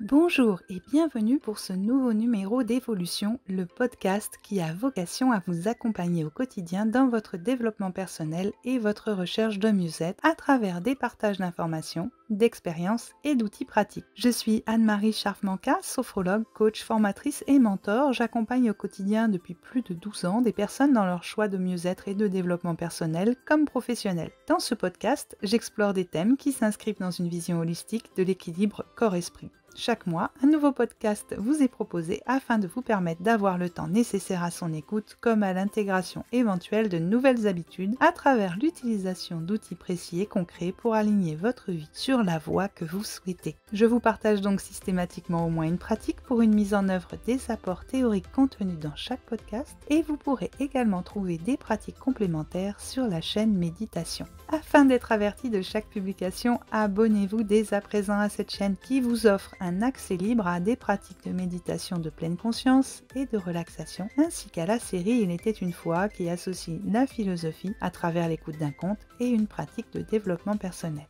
Bonjour et bienvenue pour ce nouveau numéro d'Évolution, le podcast qui a vocation à vous accompagner au quotidien dans votre développement personnel et votre recherche de mieux-être à travers des partages d'informations, d'expériences et d'outils pratiques. Je suis Anne-Marie Scharfmanka, sophrologue, coach, formatrice et mentor. J'accompagne au quotidien depuis plus de 12 ans des personnes dans leur choix de mieux-être et de développement personnel comme professionnel. Dans ce podcast, j'explore des thèmes qui s'inscrivent dans une vision holistique de l'équilibre corps-esprit. Chaque mois, un nouveau podcast vous est proposé afin de vous permettre d'avoir le temps nécessaire à son écoute comme à l'intégration éventuelle de nouvelles habitudes à travers l'utilisation d'outils précis et concrets pour aligner votre vie sur la voie que vous souhaitez. Je vous partage donc systématiquement au moins une pratique pour une mise en œuvre des apports théoriques contenus dans chaque podcast et vous pourrez également trouver des pratiques complémentaires sur la chaîne Méditation. Afin d'être averti de chaque publication, abonnez-vous dès à présent à cette chaîne qui vous offre un accès libre à des pratiques de méditation de pleine conscience et de relaxation, ainsi qu'à la série Il était une fois qui associe la philosophie à travers l'écoute d'un conte et une pratique de développement personnel.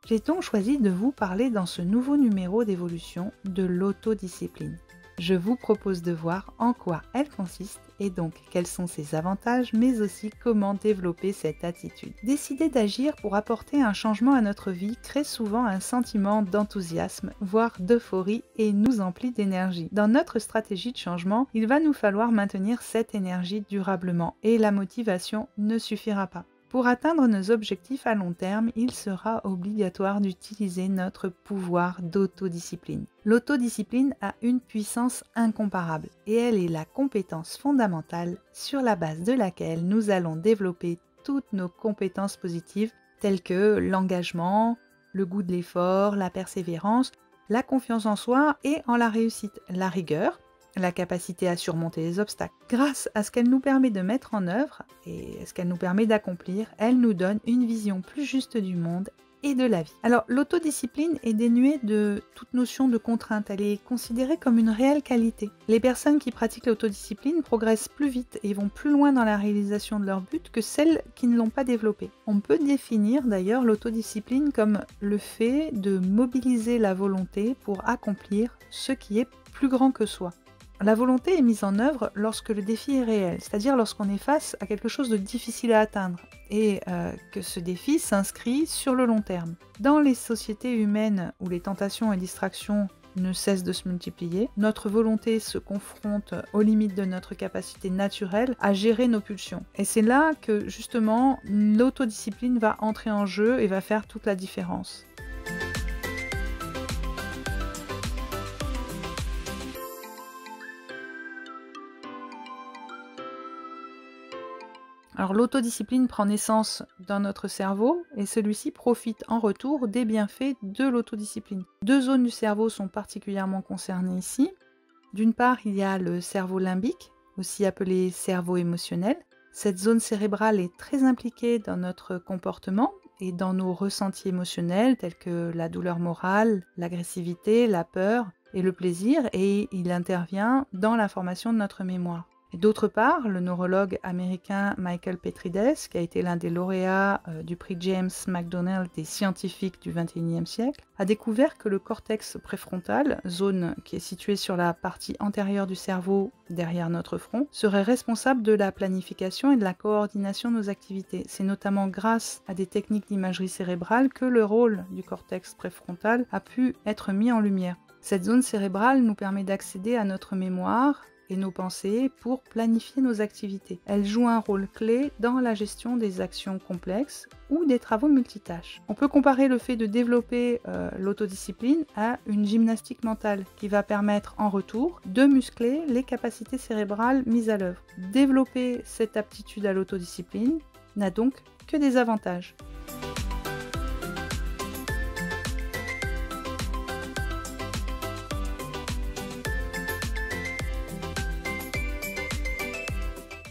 J'ai donc choisi de vous parler dans ce nouveau numéro d'Évolution de l'autodiscipline. Je vous propose de voir en quoi elle consiste et donc quels sont ses avantages, mais aussi comment développer cette attitude. Décider d'agir pour apporter un changement à notre vie crée souvent un sentiment d'enthousiasme, voire d'euphorie et nous emplit d'énergie. Dans notre stratégie de changement, il va nous falloir maintenir cette énergie durablement et la motivation ne suffira pas. Pour atteindre nos objectifs à long terme, il sera obligatoire d'utiliser notre pouvoir d'autodiscipline. L'autodiscipline a une puissance incomparable et elle est la compétence fondamentale sur la base de laquelle nous allons développer toutes nos compétences positives telles que l'engagement, le goût de l'effort, la persévérance, la confiance en soi et en la réussite, la rigueur, la capacité à surmonter les obstacles. Grâce à ce qu'elle nous permet de mettre en œuvre et ce qu'elle nous permet d'accomplir, elle nous donne une vision plus juste du monde et de la vie. Alors, l'autodiscipline est dénuée de toute notion de contrainte. Elle est considérée comme une réelle qualité. Les personnes qui pratiquent l'autodiscipline progressent plus vite et vont plus loin dans la réalisation de leur but que celles qui ne l'ont pas développée. On peut définir d'ailleurs l'autodiscipline comme le fait de mobiliser la volonté pour accomplir ce qui est plus grand que soi. La volonté est mise en œuvre lorsque le défi est réel, c'est-à-dire lorsqu'on est face à quelque chose de difficile à atteindre et que ce défi s'inscrit sur le long terme. Dans les sociétés humaines où les tentations et distractions ne cessent de se multiplier, notre volonté se confronte aux limites de notre capacité naturelle à gérer nos pulsions. Et c'est là que justement l'autodiscipline va entrer en jeu et va faire toute la différence. Alors l'autodiscipline prend naissance dans notre cerveau et celui-ci profite en retour des bienfaits de l'autodiscipline. Deux zones du cerveau sont particulièrement concernées ici. D'une part, il y a le cerveau limbique, aussi appelé cerveau émotionnel. Cette zone cérébrale est très impliquée dans notre comportement et dans nos ressentis émotionnels tels que la douleur morale, l'agressivité, la peur et le plaisir, et il intervient dans la formation de notre mémoire. Et d'autre part, le neurologue américain Michael Petrides, qui a été l'un des lauréats du prix James McDonnell des scientifiques du XXIe siècle, a découvert que le cortex préfrontal, zone qui est située sur la partie antérieure du cerveau derrière notre front, serait responsable de la planification et de la coordination de nos activités. C'est notamment grâce à des techniques d'imagerie cérébrale que le rôle du cortex préfrontal a pu être mis en lumière. Cette zone cérébrale nous permet d'accéder à notre mémoire et nos pensées pour planifier nos activités. Elle joue un rôle clé dans la gestion des actions complexes ou des travaux multitâches. On peut comparer le fait de développer l'autodiscipline à une gymnastique mentale qui va permettre en retour de muscler les capacités cérébrales mises à l'œuvre. Développer cette aptitude à l'autodiscipline n'a donc que des avantages.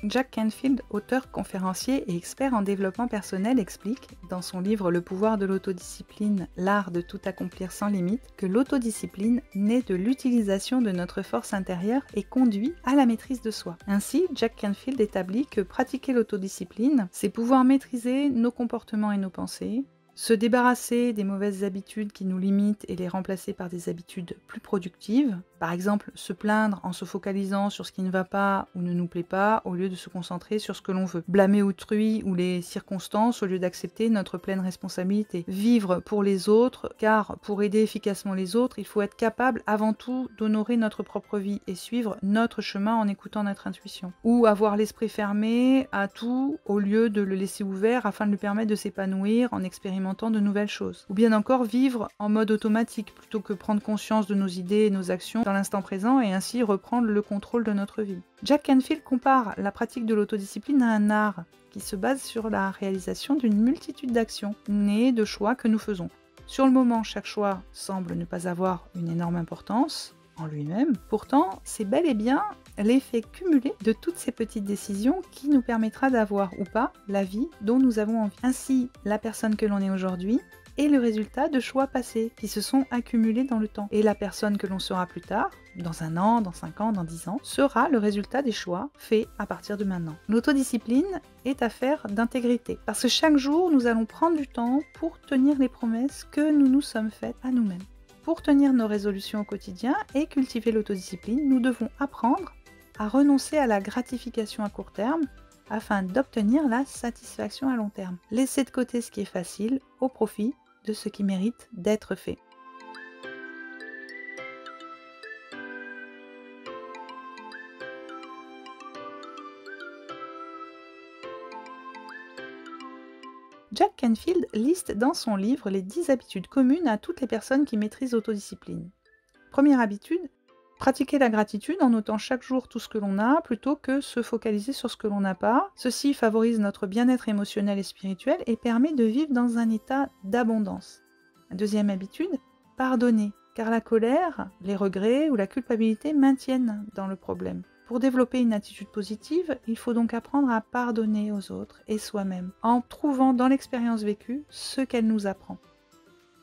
Jack Canfield, auteur, conférencier et expert en développement personnel, explique, dans son livre Le pouvoir de l'autodiscipline, l'art de tout accomplir sans limite, que l'autodiscipline naît de l'utilisation de notre force intérieure et conduit à la maîtrise de soi. Ainsi, Jack Canfield établit que pratiquer l'autodiscipline, c'est pouvoir maîtriser nos comportements et nos pensées, Se débarrasser des mauvaises habitudes qui nous limitent et les remplacer par des habitudes plus productives. Par exemple, se plaindre en se focalisant sur ce qui ne va pas ou ne nous plaît pas au lieu de se concentrer sur ce que l'on veut. Blâmer autrui ou les circonstances au lieu d'accepter notre pleine responsabilité. Vivre pour les autres, car pour aider efficacement les autres, il faut être capable avant tout d'honorer notre propre vie et suivre notre chemin en écoutant notre intuition. Ou avoir l'esprit fermé à tout au lieu de le laisser ouvert afin de lui permettre de s'épanouir en expérimentant de nouvelles choses. Ou bien encore vivre en mode automatique plutôt que prendre conscience de nos idées et nos actions dans l'instant présent et ainsi reprendre le contrôle de notre vie. Jack Canfield compare la pratique de l'autodiscipline à un art qui se base sur la réalisation d'une multitude d'actions nées de choix que nous faisons. Sur le moment, chaque choix semble ne pas avoir une énorme importance en lui-même. Pourtant, c'est bel et bien l'effet cumulé de toutes ces petites décisions qui nous permettra d'avoir ou pas la vie dont nous avons envie. Ainsi, la personne que l'on est aujourd'hui est le résultat de choix passés qui se sont accumulés dans le temps. Et la personne que l'on sera plus tard, dans 1 an, dans 5 ans, dans 10 ans, sera le résultat des choix faits à partir de maintenant. L'autodiscipline est affaire d'intégrité, parce que chaque jour, nous allons prendre du temps pour tenir les promesses que nous nous sommes faites à nous-mêmes. Pour tenir nos résolutions au quotidien et cultiver l'autodiscipline, nous devons apprendre à renoncer à la gratification à court terme afin d'obtenir la satisfaction à long terme. Laisser de côté ce qui est facile au profit de ce qui mérite d'être fait. Jack Canfield liste dans son livre les 10 habitudes communes à toutes les personnes qui maîtrisent l'autodiscipline. Première habitude, pratiquer la gratitude en notant chaque jour tout ce que l'on a plutôt que se focaliser sur ce que l'on n'a pas. Ceci favorise notre bien-être émotionnel et spirituel et permet de vivre dans un état d'abondance. Deuxième habitude, pardonner, car la colère, les regrets ou la culpabilité maintiennent dans le problème. Pour développer une attitude positive, il faut donc apprendre à pardonner aux autres et soi-même, en trouvant dans l'expérience vécue ce qu'elle nous apprend.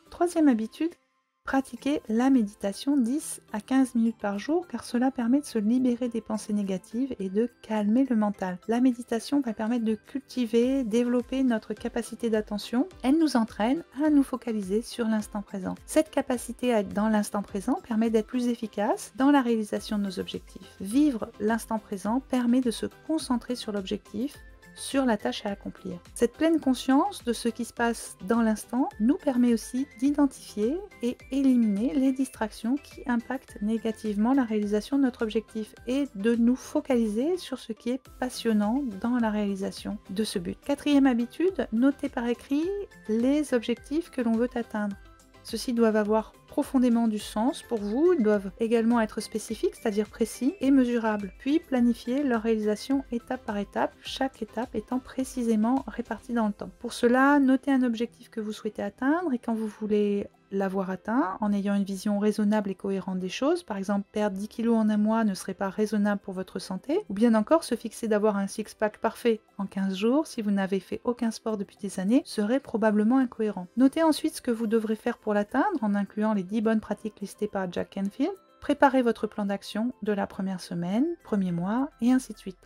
Troisième habitude, pratiquer la méditation 10 à 15 minutes par jour car cela permet de se libérer des pensées négatives et de calmer le mental. La méditation va permettre de cultiver, développer notre capacité d'attention. Elle nous entraîne à nous focaliser sur l'instant présent. Cette capacité à être dans l'instant présent permet d'être plus efficace dans la réalisation de nos objectifs. Vivre l'instant présent permet de se concentrer sur l'objectif, sur la tâche à accomplir. Cette pleine conscience de ce qui se passe dans l'instant nous permet aussi d'identifier et éliminer les distractions qui impactent négativement la réalisation de notre objectif et de nous focaliser sur ce qui est passionnant dans la réalisation de ce but. Quatrième habitude, noter par écrit les objectifs que l'on veut atteindre. Ceux-ci doivent avoir profondément du sens pour vous, ils doivent également être spécifiques, c'est-à-dire précis et mesurables, puis planifier leur réalisation étape par étape, chaque étape étant précisément répartie dans le temps. Pour cela, notez un objectif que vous souhaitez atteindre et quand vous voulez l'avoir atteint, en ayant une vision raisonnable et cohérente des choses, par exemple perdre 10 kg en un mois ne serait pas raisonnable pour votre santé, ou bien encore se fixer d'avoir un six-pack parfait en 15 jours si vous n'avez fait aucun sport depuis des années, serait probablement incohérent. Notez ensuite ce que vous devrez faire pour l'atteindre en incluant les 10 bonnes pratiques listées par Jack Canfield. Préparez votre plan d'action de la première semaine, premier mois et ainsi de suite.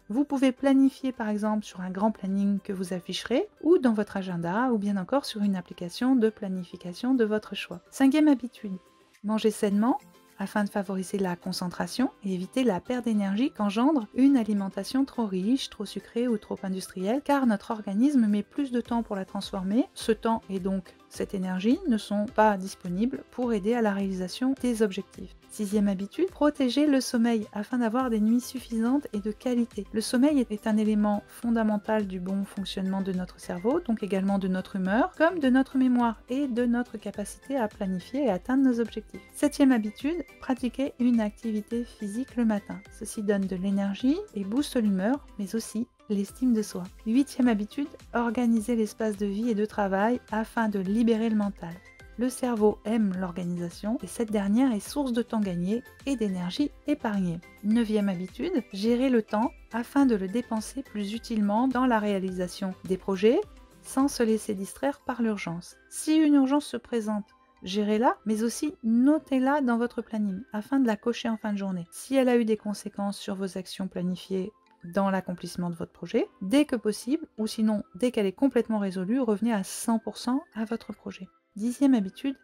Vous pouvez planifier par exemple sur un grand planning que vous afficherez ou dans votre agenda ou bien encore sur une application de planification de votre choix. Cinquième habitude, manger sainement afin de favoriser la concentration et éviter la perte d'énergie qu'engendre une alimentation trop riche, trop sucrée ou trop industrielle car notre organisme met plus de temps pour la transformer. Ce temps et donc cette énergie ne sont pas disponibles pour aider à la réalisation des objectifs. Sixième habitude, protéger le sommeil afin d'avoir des nuits suffisantes et de qualité. Le sommeil est un élément fondamental du bon fonctionnement de notre cerveau, donc également de notre humeur, comme de notre mémoire et de notre capacité à planifier et atteindre nos objectifs. Septième habitude, pratiquer une activité physique le matin. Ceci donne de l'énergie et booste l'humeur, mais aussi l'estime de soi. Huitième habitude, organiser l'espace de vie et de travail afin de libérer le mental. Le cerveau aime l'organisation et cette dernière est source de temps gagné et d'énergie épargnée. Neuvième habitude, gérer le temps afin de le dépenser plus utilement dans la réalisation des projets sans se laisser distraire par l'urgence. Si une urgence se présente, gérez-la, mais aussi notez-la dans votre planning afin de la cocher en fin de journée. Si elle a eu des conséquences sur vos actions planifiées dans l'accomplissement de votre projet, dès que possible, ou sinon, dès qu'elle est complètement résolue, revenez à 100% à votre projet. 10e habitude,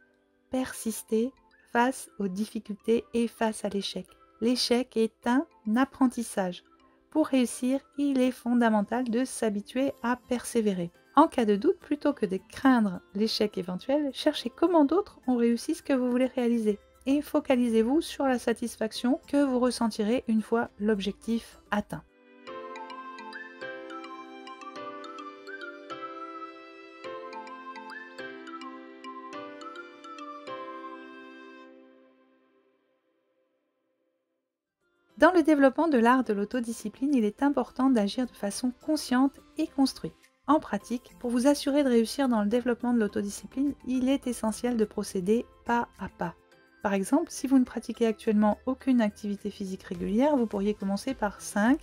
persistez face aux difficultés et face à l'échec. L'échec est un apprentissage. Pour réussir, il est fondamental de s'habituer à persévérer. En cas de doute, plutôt que de craindre l'échec éventuel, cherchez comment d'autres ont réussi ce que vous voulez réaliser. Et focalisez-vous sur la satisfaction que vous ressentirez une fois l'objectif atteint. Dans le développement de l'art de l'autodiscipline, il est important d'agir de façon consciente et construite. En pratique, pour vous assurer de réussir dans le développement de l'autodiscipline, il est essentiel de procéder pas à pas. Par exemple, si vous ne pratiquez actuellement aucune activité physique régulière, vous pourriez commencer par 5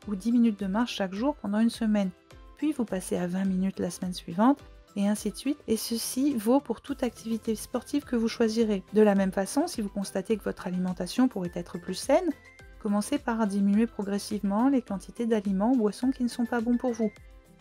ou 10 minutes de marche chaque jour pendant une semaine, puis vous passez à 20 minutes la semaine suivante, et ainsi de suite, et ceci vaut pour toute activité sportive que vous choisirez. De la même façon, si vous constatez que votre alimentation pourrait être plus saine, commencez par diminuer progressivement les quantités d'aliments ou boissons qui ne sont pas bons pour vous.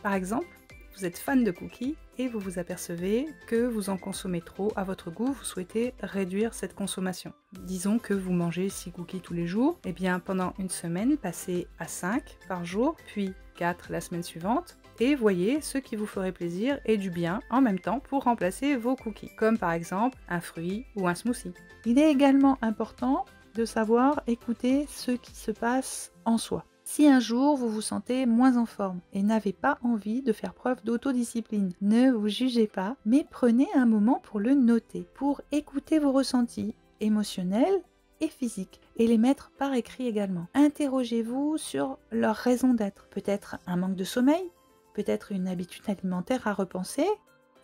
Par exemple, vous êtes fan de cookies et vous vous apercevez que vous en consommez trop à votre goût, vous souhaitez réduire cette consommation. Disons que vous mangez 6 cookies tous les jours, et bien pendant une semaine, passez à 5 par jour, puis 4 la semaine suivante, et voyez ce qui vous ferait plaisir et du bien en même temps pour remplacer vos cookies, comme par exemple un fruit ou un smoothie. Il est également important de savoir écouter ce qui se passe en soi. Si un jour vous vous sentez moins en forme et n'avez pas envie de faire preuve d'autodiscipline, ne vous jugez pas, mais prenez un moment pour le noter, pour écouter vos ressentis émotionnels et physiques et les mettre par écrit également. Interrogez-vous sur leur raison d'être. Peut-être un manque de sommeil, peut-être une habitude alimentaire à repenser,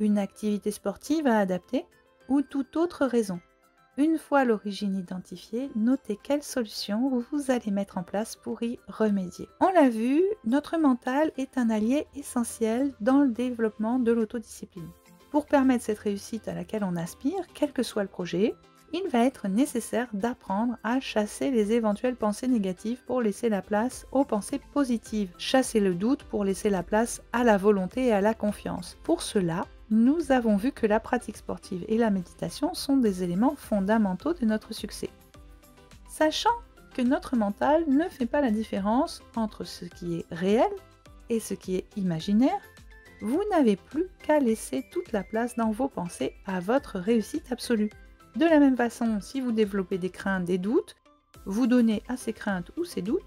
une activité sportive à adapter ou toute autre raison. Une fois l'origine identifiée, notez quelles solutions vous allez mettre en place pour y remédier. On l'a vu, notre mental est un allié essentiel dans le développement de l'autodiscipline. Pour permettre cette réussite à laquelle on aspire, quel que soit le projet, il va être nécessaire d'apprendre à chasser les éventuelles pensées négatives pour laisser la place aux pensées positives. Chasser le doute pour laisser la place à la volonté et à la confiance. Pour cela, nous avons vu que la pratique sportive et la méditation sont des éléments fondamentaux de notre succès. Sachant que notre mental ne fait pas la différence entre ce qui est réel et ce qui est imaginaire, vous n'avez plus qu'à laisser toute la place dans vos pensées à votre réussite absolue. De la même façon, si vous développez des craintes, des doutes, vous donnez à ces craintes ou ces doutes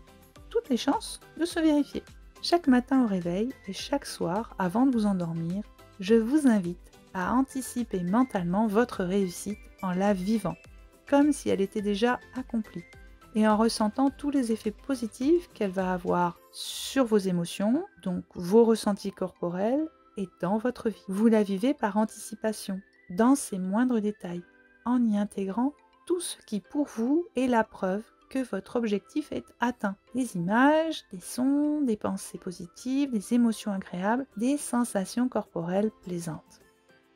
toutes les chances de se vérifier. Chaque matin au réveil et chaque soir avant de vous endormir, je vous invite à anticiper mentalement votre réussite en la vivant, comme si elle était déjà accomplie, et en ressentant tous les effets positifs qu'elle va avoir sur vos émotions, donc vos ressentis corporels, et dans votre vie. Vous la vivez par anticipation, dans ses moindres détails, en y intégrant tout ce qui pour vous est la preuve que votre objectif est atteint. Des images, des sons, des pensées positives, des émotions agréables, des sensations corporelles plaisantes.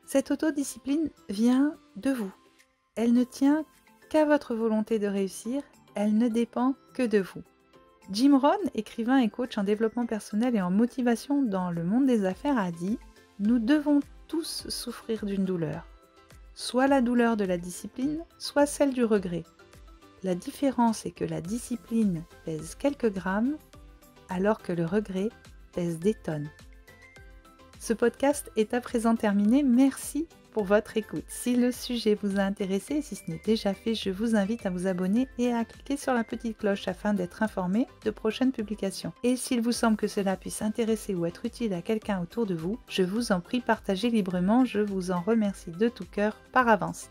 Cette autodiscipline vient de vous. Elle ne tient qu'à votre volonté de réussir, elle ne dépend que de vous. Jim Rohn, écrivain et coach en développement personnel et en motivation dans le monde des affaires, a dit « Nous devons tous souffrir d'une douleur, soit la douleur de la discipline, soit celle du regret. La différence est que la discipline pèse quelques grammes, alors que le regret pèse des tonnes. » Ce podcast est à présent terminé. Merci pour votre écoute. Si le sujet vous a intéressé, et si ce n'est déjà fait, je vous invite à vous abonner et à cliquer sur la petite cloche afin d'être informé de prochaines publications. Et s'il vous semble que cela puisse intéresser ou être utile à quelqu'un autour de vous, je vous en prie, partagez librement. Je vous en remercie de tout cœur par avance.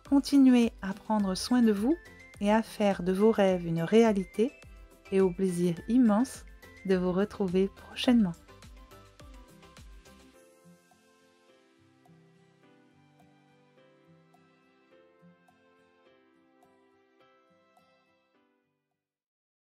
Continuez à prendre soin de vous et à faire de vos rêves une réalité, et au plaisir immense de vous retrouver prochainement.